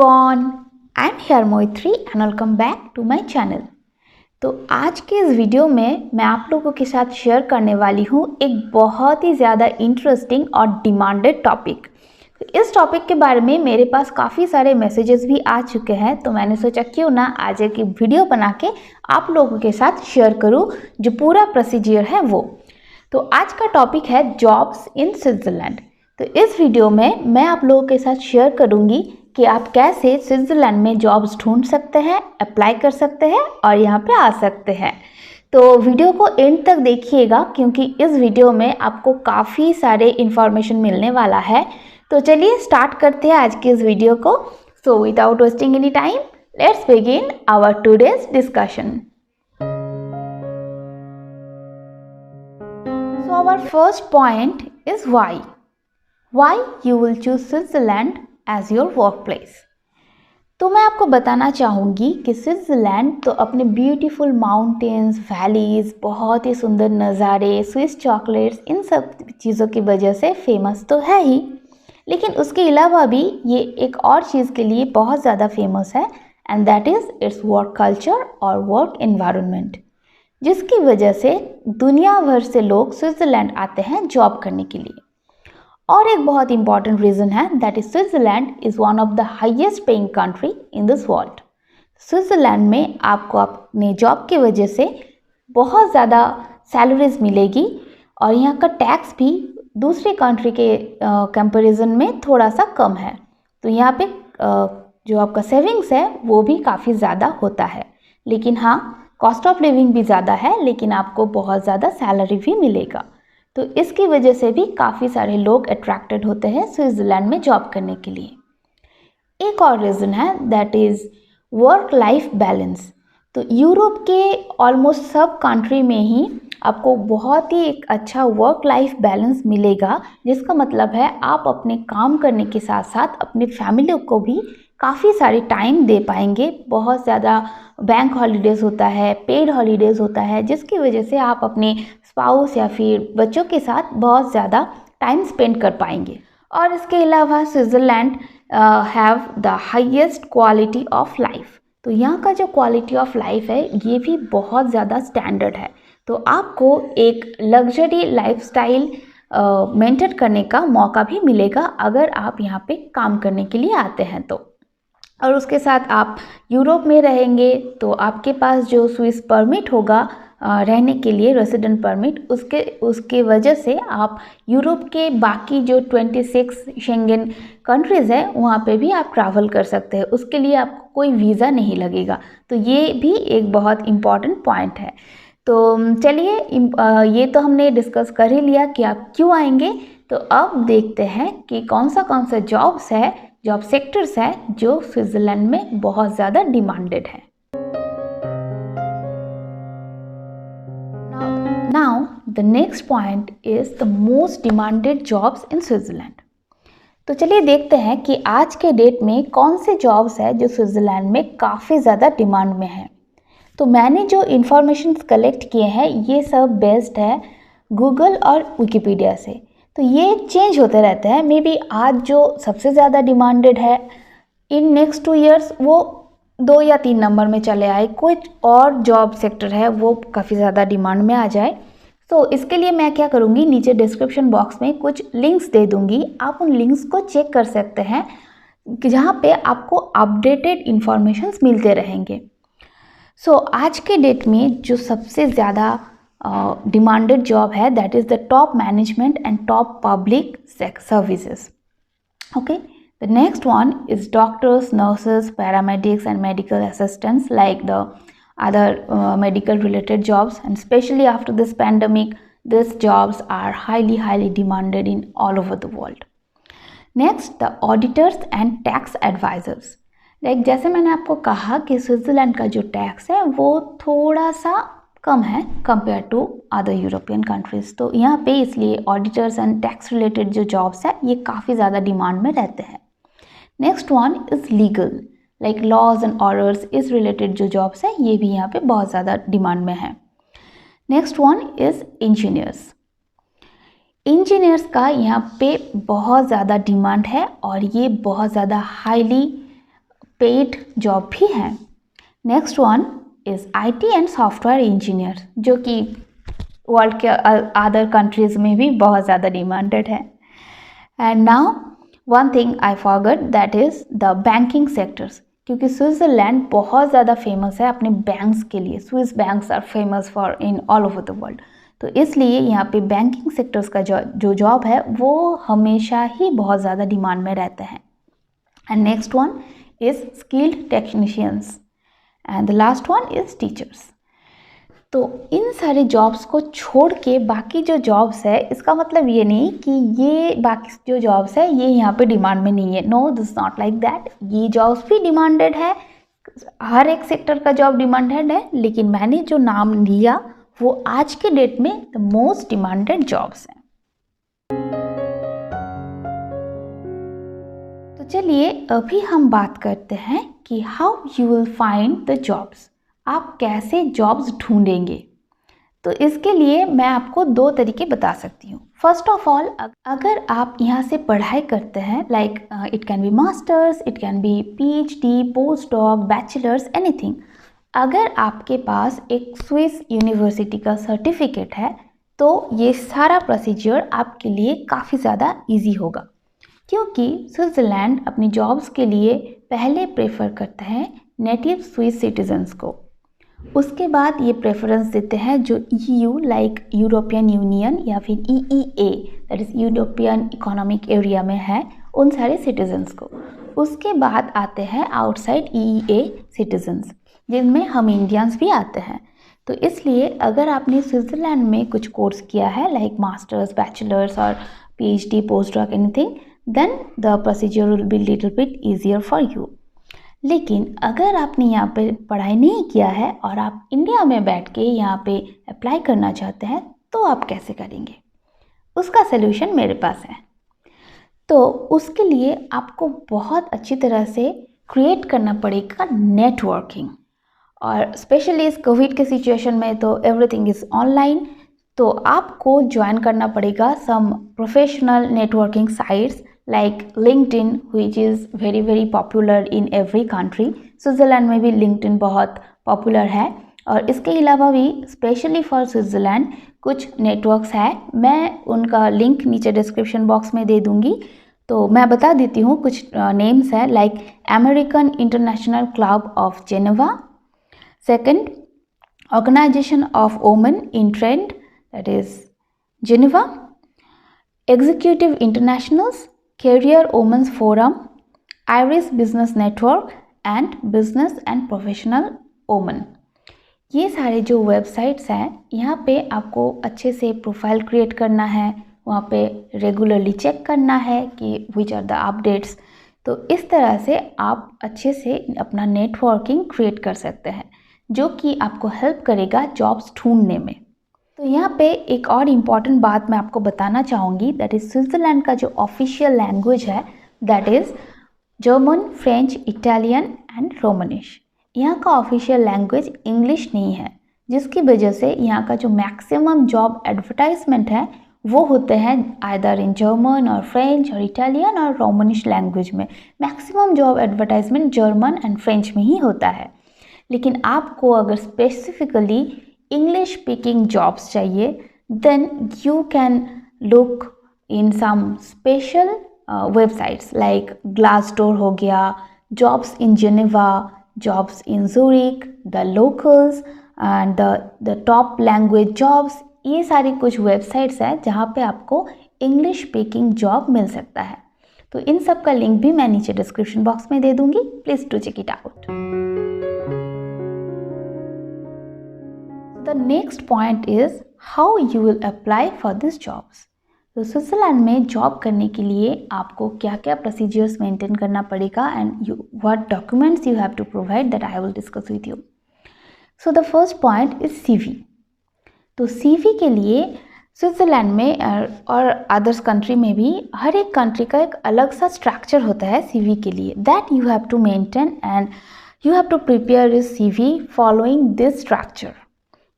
Everyone, I am here Mohitri and welcome back to my channel. तो आज के इस वीडियो में मैं आप लोगों के साथ शेयर करने वाली हूँ एक बहुत ही ज़्यादा इंटरेस्टिंग और डिमांडेड टॉपिक। इस टॉपिक के बारे में मेरे पास काफ़ी सारे मैसेजेस भी आ चुके हैं, तो मैंने सोचा क्यों ना आज एक वीडियो बना के आप लोगों के साथ शेयर करूँ जो पूरा प्रोसीजर है वो। तो आज का टॉपिक है जॉब्स इन स्विट्ज़रलैंड। तो इस वीडियो में मैं आप लोगों के साथ शेयर करूंगी कि आप कैसे स्विट्ज़रलैंड में जॉब्स ढूंढ सकते हैं, अप्लाई कर सकते हैं और यहाँ पे आ सकते हैं। तो वीडियो को एंड तक देखिएगा क्योंकि इस वीडियो में आपको काफ़ी सारे इन्फॉर्मेशन मिलने वाला है। तो चलिए स्टार्ट करते हैं आज की इस वीडियो को। So without wasting any time, let's begin our today's discussion. So our first point is why you will choose Switzerland as your workplace। तो मैं आपको बताना चाहूँगी कि स्विट्ज़रलैंड तो अपने ब्यूटीफुल माउंटेन्स, वैलीज, बहुत ही सुंदर नज़ारे, स्विस चॉकलेट्स, इन सब चीज़ों की वजह से फेमस तो है ही, लेकिन उसके अलावा भी ये एक और चीज़ के लिए बहुत ज़्यादा फेमस है and that is it's work culture और वर्क एनवायरनमेंट, जिसकी वजह से दुनिया भर से लोग स्विट्ज़रलैंड आते हैं जॉब करने के लिए। और एक बहुत इंपॉर्टेंट रीज़न है that is Switzerland is one of the highest paying country in this world. Switzerland में आपको अपने जॉब की वजह से बहुत ज़्यादा सैलरीज मिलेगी और यहाँ का टैक्स भी दूसरे कंट्री के कंपैरिजन में थोड़ा सा कम है। तो यहाँ पे जो आपका सेविंग्स है वो भी काफ़ी ज़्यादा होता है, लेकिन हाँ कॉस्ट ऑफ लिविंग भी ज़्यादा है, लेकिन आपको बहुत ज़्यादा सैलरी भी मिलेगा। तो इसकी वजह से भी काफ़ी सारे लोग अट्रैक्टेड होते हैं स्विट्ज़रलैंड में जॉब करने के लिए। एक और रीज़न है that is work life balance. तो यूरोप के ऑलमोस्ट सब कंट्री में ही आपको बहुत ही एक अच्छा वर्क लाइफ बैलेंस मिलेगा, जिसका मतलब है आप अपने काम करने के साथ साथ अपने फैमिली को भी काफ़ी सारी टाइम दे पाएंगे। बहुत ज़्यादा बैंक हॉलीडेज़ होता है, पेड हॉलीडेज़ होता है, जिसकी वजह से आप अपने स्पाउस या फिर बच्चों के साथ बहुत ज़्यादा टाइम स्पेंड कर पाएंगे। और इसके अलावा Switzerland have the highest quality of life. तो यहाँ का जो क्वालिटी ऑफ लाइफ है ये भी बहुत ज़्यादा स्टैंडर्ड है। तो आपको एक लग्जरी लाइफस्टाइल मेंटेन करने का मौका भी मिलेगा अगर आप यहाँ पे काम करने के लिए आते हैं तो। और उसके साथ आप यूरोप में रहेंगे तो आपके पास जो स्विस परमिट होगा रहने के लिए, रेसिडेंट परमिट, उसके वजह से आप यूरोप के बाकी जो 26 शेंगन कंट्रीज़ हैं वहाँ पे भी आप ट्रैवल कर सकते हैं। उसके लिए आपको कोई वीज़ा नहीं लगेगा। तो ये भी एक बहुत इम्पॉर्टेंट पॉइंट है। तो चलिए ये तो हमने डिस्कस कर ही लिया कि आप क्यों आएंगे। तो अब देखते हैं कि कौन सा जॉब्स है, जॉब सेक्टर्स है जो स्विट्ज़रलैंड में बहुत ज़्यादा डिमांडेड है। Now the next point is the most demanded jobs in Switzerland। तो चलिए देखते हैं कि आज के डेट में कौन से जॉब्स है जो स्विट्ज़रलैंड में काफ़ी ज़्यादा डिमांड में है। तो मैंने जो इन्फॉर्मेशन कलेक्ट किए हैं ये सब बेस्ड है गूगल और विकिपीडिया से। तो ये चेंज होते रहते हैं। मे बी आज जो सबसे ज़्यादा डिमांडेड है इन नेक्स्ट 2 ईयर्स वो 2 या 3 नंबर में चले आए, कुछ और जॉब सेक्टर है वो काफ़ी ज़्यादा डिमांड में आ जाए। तो इसके लिए मैं क्या करूँगी, नीचे डिस्क्रिप्शन बॉक्स में कुछ लिंक्स दे दूँगी, आप उन लिंक्स को चेक कर सकते हैं कि जहाँ पे आपको अपडेटेड इन्फॉर्मेशंस मिलते रहेंगे। सो आज के डेट में जो सबसे ज़्यादा डिमांडेड जॉब है that is the top management and top public services. Okay, the next one is doctors, nurses, paramedics and medical assistants, like the other medical related jobs, and especially after this pandemic these jobs are highly demanded in all over the world. Next, the auditors and tax advisors, like जैसे मैंने आपको कहा कि Switzerland का जो tax है वो थोड़ा सा कम है compare to other European countries. तो यहाँ पे इसलिए ऑडिटर्स एंड टैक्स रिलेटेड जो जॉब्स है ये काफ़ी ज़्यादा डिमांड में रहते हैं। Next one is legal, like laws and orders इस रिलेटेड जो जॉब्स है ये भी यहाँ पे बहुत ज़्यादा डिमांड में है। Next one is engineers. Engineers का यहाँ पे बहुत ज़्यादा डिमांड है और ये बहुत ज़्यादा हाईली पेड जॉब भी हैं। Next one is IT and software engineer, जो कि वर्ल्ड के अदर कंट्रीज़ में भी बहुत ज़्यादा डिमांडेड है। And now one thing I forgot, that is the banking sectors, क्योंकि स्विट्ज़रलैंड बहुत ज़्यादा फेमस है अपने बैंक्स के लिए। Swiss banks are famous for in all over the world, तो इसलिए यहाँ पे बैंकिंग सेक्टर्स का जो जॉब है वो हमेशा ही बहुत ज़्यादा डिमांड में रहते हैं। And next one is skilled technicians and the last one is teachers. तो इन सारे जॉब्स को छोड़ के बाकी जो जॉब्स है, इसका मतलब ये नहीं कि ये बाकी जो जॉब्स है ये यहाँ पे डिमांड में नहीं है। No, this not like that. ये जॉब्स भी डिमांडेड है, हर एक सेक्टर का जॉब डिमांडेड है, लेकिन मैंने जो नाम लिया वो आज के डेट में द मोस्ट डिमांडेड जॉब्स हैं। तो चलिए अभी हम बात करते हैं कि how you will find the jobs, आप कैसे जॉब्स ढूंढेंगे। तो इसके लिए मैं आपको दो तरीके बता सकती हूँ। फर्स्ट ऑफ ऑल, अगर आप यहाँ से पढ़ाई करते हैं, like it can be masters, it can be PhD, post dock, bachelors, anything. अगर आपके पास एक स्विस यूनिवर्सिटी का सर्टिफिकेट है तो ये सारा प्रोसीजर आपके लिए काफ़ी ज़्यादा इजी होगा, क्योंकि स्विट्ज़रलैंड अपनी जॉब्स के लिए पहले प्रेफर करते हैं नेटिव स्विस सिटीजन्स को। उसके बाद ये प्रेफरेंस देते हैं जो EU लाइक यूरोपियन यूनियन या फिर EEA, that is European economic area में है, उन सारे सिटीजन्स को। उसके बाद आते हैं आउटसाइड EEA सिटीजन्स, जिनमें हम इंडियंस भी आते हैं। तो इसलिए अगर आपने स्विट्ज़रलैंड में कुछ कोर्स किया है लाइक मास्टर्स, बैचलर्स और PhD, post doc, anything, then the procedure will be little bit easier for you. लेकिन अगर आपने यहाँ पे पढ़ाई नहीं किया है और आप इंडिया में बैठ के यहाँ पे अप्लाई करना चाहते हैं, तो आप कैसे करेंगे? उसका सलूशन मेरे पास है। तो उसके लिए आपको बहुत अच्छी तरह से क्रिएट करना पड़ेगा नेटवर्किंग, और स्पेशली इस कोविड के सिचुएशन में तो एवरीथिंग इज़ ऑनलाइन। तो आपको ज्वाइन करना पड़ेगा some professional networking sites like LinkedIn, which is very very popular in every country। Switzerland में भी LinkedIn बहुत पॉपुलर है, और इसके अलावा भी स्पेशली फॉर स्विट्ज़रलैंड कुछ नेटवर्क्स है। मैं उनका लिंक नीचे डिस्क्रिप्शन बॉक्स में दे दूँगी। तो मैं बता देती हूँ कुछ नेम्स है, like American International Club of Geneva, second Organization of Women in Trade, that is Geneva, Executive Internationals, Career Women's Forum, Iris Business Network and Business and Professional Women. ये सारे जो वेबसाइट्स हैं, यहाँ पे आपको अच्छे से प्रोफाइल क्रिएट करना है, वहाँ पे रेगुलरली चेक करना है कि विच आर द अपडेट्स। तो इस तरह से आप अच्छे से अपना नेटवर्किंग क्रिएट कर सकते हैं, जो कि आपको हेल्प करेगा जॉब्स ढूंढने में। तो यहाँ पे एक और इम्पॉर्टेंट बात मैं आपको बताना चाहूँगी, दैट इज़ स्विट्ज़रलैंड का जो ऑफिशियल लैंग्वेज है that is German, French, Italian and Romansh. यहाँ का ऑफिशियल लैंग्वेज इंग्लिश नहीं है, जिसकी वजह से यहाँ का जो मैक्सिमम जॉब एडवर्टाइजमेंट है वो होते हैं आइदर इन जर्मन और फ्रेंच और इटालियन और रोमनिश लैंग्वेज में। Maximum job advertisement German and French में ही होता है। लेकिन आपको अगर स्पेसिफिकली English speaking jobs चाहिए, then you can look in some special websites like Glassdoor हो गया, Jobs in Geneva, Jobs in Zurich, the Locals and the Top Language Jobs। ये सारी कुछ वेबसाइट्स हैं जहाँ पे आपको इंग्लिश स्पीकिंग जॉब मिल सकता है। तो इन सब का लिंक भी मैं नीचे डिस्क्रिप्शन बॉक्स में दे दूँगी, please do check it out. The next point is how you will apply for these jobs। तो स्विट्ज़रलैंड में जॉब करने के लिए आपको क्या क्या प्रोसीजर्स मेंटेन करना पड़ेगा and what documents you have to provide, that I will discuss with you. So the first point is CV। तो CV के लिए स्विट्ज़रलैंड में और अदर्स कंट्री में भी हर एक कंट्री का एक अलग सा स्ट्रक्चर होता है CV के लिए, that you have to maintain and you have to prepare your CV following this structure.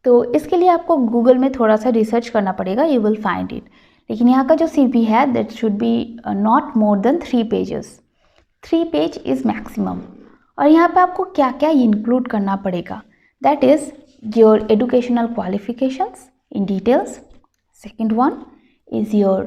तो इसके लिए आपको गूगल में थोड़ा सा रिसर्च करना पड़ेगा, यू विल फाइंड इट। लेकिन यहाँ का जो CV है that should be not more than 3 pages. 3 page is maximum. और यहाँ पे आपको क्या क्या इंक्लूड करना पड़ेगा, that is your educational qualifications in details. Second one is your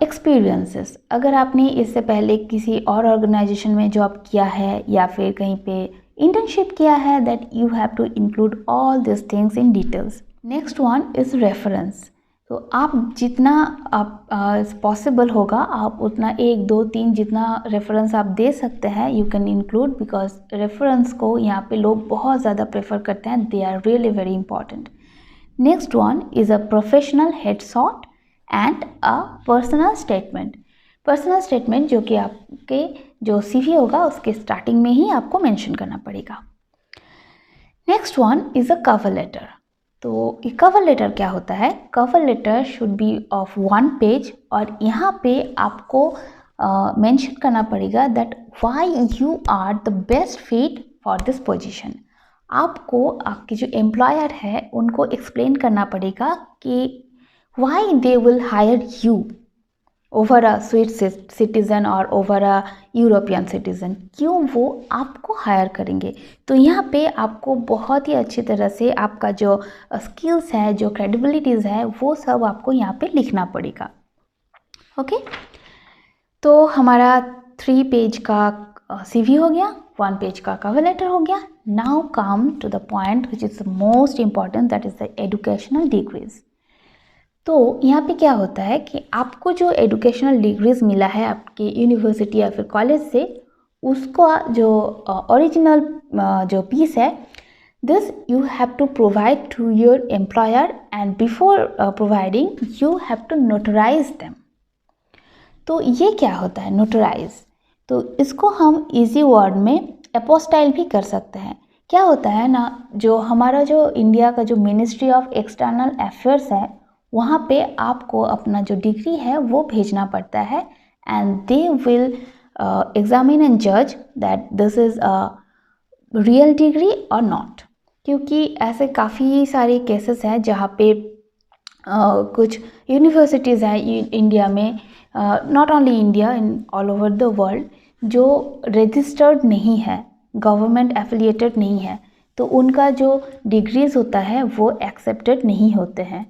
experiences, अगर आपने इससे पहले किसी और ऑर्गेनाइजेशन में जॉब किया है या फिर कहीं पे इंटर्नशिप किया है, that you have to include all this things in details. Next one is reference, तो आप जितना आप पॉसिबल होगा आप उतना 1 2 3 जितना रेफरेंस आप दे सकते हैं you can include, because reference को यहाँ पे लोग बहुत ज़्यादा प्रेफर करते हैं, they are really very important. Next one is a professional headshot and a personal statement. Personal statement जो कि आपके जो CV होगा उसके स्टार्टिंग में ही आपको मेंशन करना पड़ेगा। Next one is a cover letter, तो ये कवर लेटर क्या होता है, cover letter should be of 1 page और यहाँ पे आपको मेंशन करना पड़ेगा that why you are the best fit for this position. आपको आपके जो एम्प्लॉयर है उनको एक्सप्लेन करना पड़ेगा कि why they will hire you over a Swiss citizen और ओवर अ यूरोपियन सिटीज़न, क्यों वो आपको हायर करेंगे। तो यहाँ पे आपको बहुत ही अच्छी तरह से आपका जो स्किल्स है, जो क्रेडिबिलिटीज़ है, वो सब आपको यहाँ पे लिखना पड़ेगा। ओके, तो हमारा 3 पेज का CV हो गया, 1 पेज का कवर लेटर हो गया। Now come to the point which is the most important, that is the educational degrees. तो यहाँ पे क्या होता है कि आपको जो एजुकेशनल डिग्रीज मिला है आपके यूनिवर्सिटी या फिर कॉलेज से, उसको जो ओरिजिनल जो पीस है, this you have to provide to your employer and before providing you have to notarize them. तो ये क्या होता है नोटराइज, तो इसको हम इजी वर्ड में एपोस्टाइल भी कर सकते हैं। क्या होता है ना, जो हमारा जो इंडिया का जो मिनिस्ट्री ऑफ एक्सटर्नल अफेयर्स है, वहाँ पे आपको अपना जो डिग्री है वो भेजना पड़ता है and they will examine and जज that this is a real degree और नॉट। क्योंकि ऐसे काफ़ी सारे केसेस हैं जहाँ पे कुछ यूनिवर्सिटीज़ हैं इंडिया में, not only India, in all over the world, जो रजिस्टर्ड नहीं है, गवर्नमेंट एफिलिएटेड नहीं है, तो उनका जो डिग्रीज़ होता है वो एक्सेप्टेड नहीं होते हैं।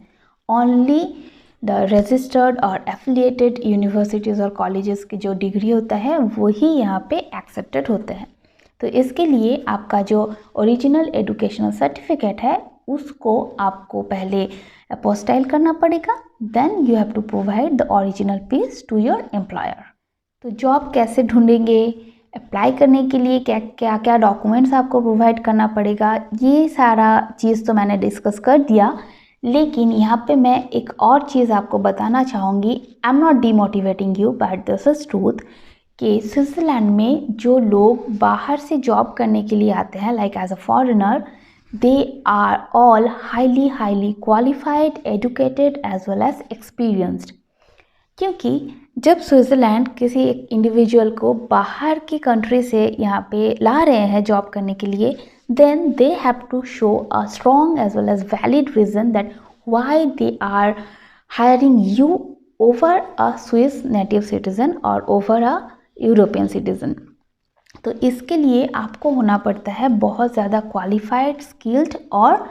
ओनली द रजिस्टर्ड और एफिलिएटेड यूनिवर्सिटीज़ और कॉलेजेस की जो डिग्री होता है वही यहाँ पे एक्सेप्टेड होते हैं। तो इसके लिए आपका जो ओरिजिनल एजुकेशनल सर्टिफिकेट है उसको आपको पहले अपोस्टाइल करना पड़ेगा, then you have to provide the original piece to your employer. तो जॉब कैसे ढूंढेंगे, अप्लाई करने के लिए क्या क्या क्या डॉक्यूमेंट्स आपको प्रोवाइड करना पड़ेगा, ये सारा चीज़ तो मैंने डिस्कस कर दिया। लेकिन यहाँ पे मैं एक और चीज़ आपको बताना चाहूँगी, I am not demotivating you but this is truth, कि स्विट्ज़रलैंड में जो लोग बाहर से जॉब करने के लिए आते हैं like as a foreigner, they are all highly qualified, educated as well as experienced. क्योंकि जब स्विट्ज़रलैंड किसी एक इंडिविजुअल को बाहर की कंट्री से यहाँ पे ला रहे हैं जॉब करने के लिए, then they have to show a strong as well as valid reason that why they are hiring you over a Swiss native citizen or over a European citizen। तो इसके लिए आपको होना पड़ता है बहुत ज़्यादा क्वालिफाइड, स्किल्ड और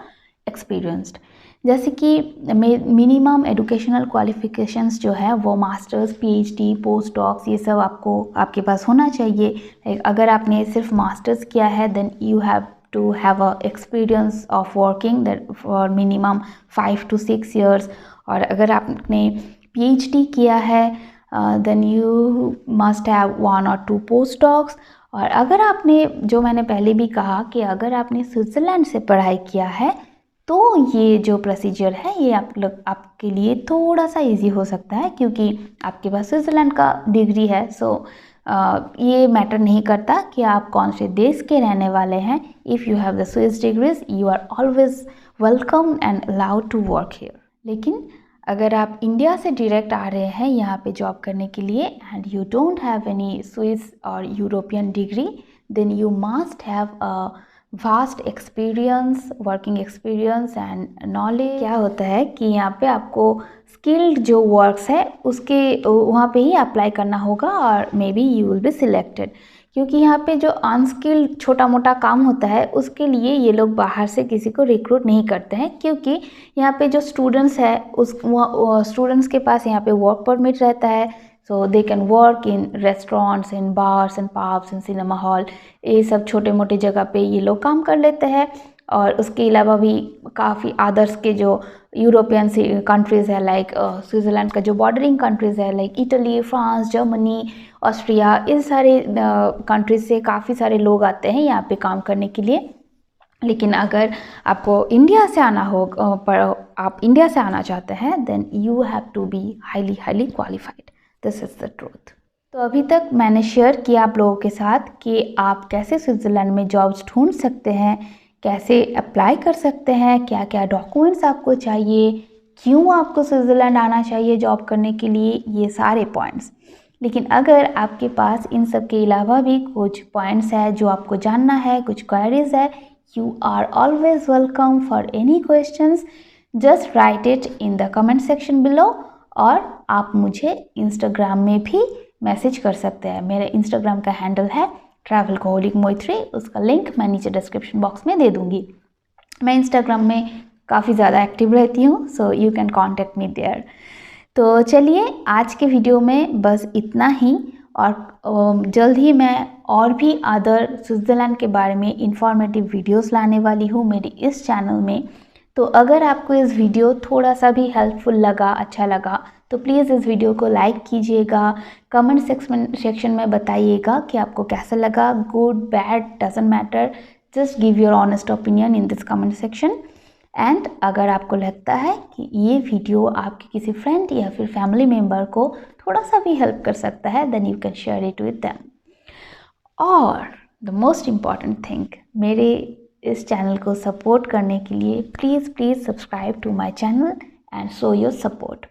एक्सपीरियंस्ड। जैसे कि मिनिमम एजुकेशनल क्वालिफिकेशंस जो है वो मास्टर्स, PhD, पोस्ट डॉक्स, ये सब आपके पास होना चाहिए। अगर आपने सिर्फ मास्टर्स किया है then you have to have a experience of working that for minimum 5 to 6 years। और अगर आपने PhD किया है then you must have 1 or 2 postdocs। और अगर आपने, जो मैंने पहले भी कहा कि अगर आपने स्विट्ज़रलैंड से पढ़ाई किया है तो ये जो प्रोसीजर है ये आपके लिए थोड़ा सा इजी हो सकता है, क्योंकि आपके पास स्विट्ज़रलैंड का डिग्री है। सो ये मैटर नहीं करता कि आप कौन से देश के रहने वाले हैं। If you have the Swiss degrees you are always welcome and allowed to work here. लेकिन अगर आप इंडिया से डायरेक्ट आ रहे हैं यहाँ पे जॉब करने के लिए and you don't have any Swiss और European degree, then you must have a vast experience, working experience and knowledge. क्या होता है कि यहाँ पे आपको स्किल्ड जो वर्क्स है उसके वहाँ पे ही अप्लाई करना होगा और may be you will be selected. क्योंकि यहाँ पे जो अनस्किल्ड छोटा मोटा काम होता है उसके लिए ये लोग बाहर से किसी को रिक्रूट नहीं करते हैं, क्योंकि यहाँ पे जो स्टूडेंट्स है उस स्टूडेंट्स के पास यहाँ पे वर्क परमिट रहता है, so they can work in restaurants, in bars and pubs, in cinema hall, ये सब छोटे मोटे जगह पे ये लोग काम कर लेते हैं। और उसके अलावा भी काफ़ी अदर्स के जो यूरोपियन कंट्रीज़ है, लाइक स्विट्ज़रलैंड का जो बॉर्डरिंग कंट्रीज़ है, like Italy, France, Germany, Austria, इन सारे कंट्रीज से काफ़ी सारे लोग आते हैं यहाँ पे काम करने के लिए। लेकिन अगर आपको इंडिया से आना हो, पर आप इंडिया से आना चाहते हैं, then you have to be highly qualified. This is the truth. तो अभी तक मैंने शेयर किया आप लोगों के साथ कि आप कैसे स्विट्ज़रलैंड में जॉब्स ढूंढ सकते हैं, कैसे अप्लाई कर सकते हैं, क्या क्या डॉक्यूमेंट्स आपको चाहिए, क्यों आपको स्विट्ज़रलैंड आना चाहिए जॉब करने के लिए, ये सारे पॉइंट्स। लेकिन अगर आपके पास इन सब के अलावा भी कुछ पॉइंट्स है जो आपको जानना है, कुछ क्वेरीज है, you are always welcome for any questions. Just write it in the comment section below, और आप मुझे इंस्टाग्राम में भी मैसेज कर सकते हैं। मेरे इंस्टाग्राम का हैंडल है travelcoholic-3, उसका लिंक मैं नीचे डिस्क्रिप्शन बॉक्स में दे दूँगी। मैं इंस्टाग्राम में काफ़ी ज़्यादा एक्टिव रहती हूँ, so you can contact me there. तो चलिए आज के वीडियो में बस इतना ही, और जल्द ही मैं और भी अदर स्विट्ज़रलैंड के बारे में इंफॉर्मेटिव वीडियोस लाने वाली हूँ मेरी इस चैनल में। तो अगर आपको इस वीडियो थोड़ा सा भी हेल्पफुल लगा, अच्छा लगा, तो प्लीज़ इस वीडियो को लाइक कीजिएगा, कमेंट सेक्शन में बताइएगा कि आपको कैसा लगा। Good, bad, doesn't matter, just give your honest opinion in this comment section. And अगर आपको लगता है कि ये वीडियो आपके किसी फ्रेंड या फिर फैमिली मेम्बर को थोड़ा सा भी हेल्प कर सकता है, then you can share it with them. और द मोस्ट इम्पॉर्टेंट थिंग, मेरे इस चैनल को सपोर्ट करने के लिए please subscribe to my channel and show your support.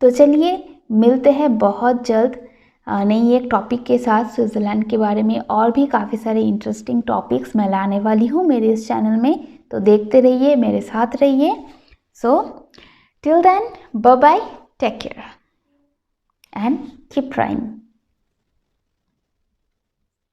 तो चलिए मिलते हैं बहुत जल्द नई एक टॉपिक के साथ स्विट्ज़रलैंड के बारे में। और भी काफ़ी सारे इंटरेस्टिंग टॉपिक्स मैं लाने वाली हूँ मेरे इस चैनल में, तो देखते रहिए, मेरे साथ रहिए। So till then, bye bye, take care and keep trying.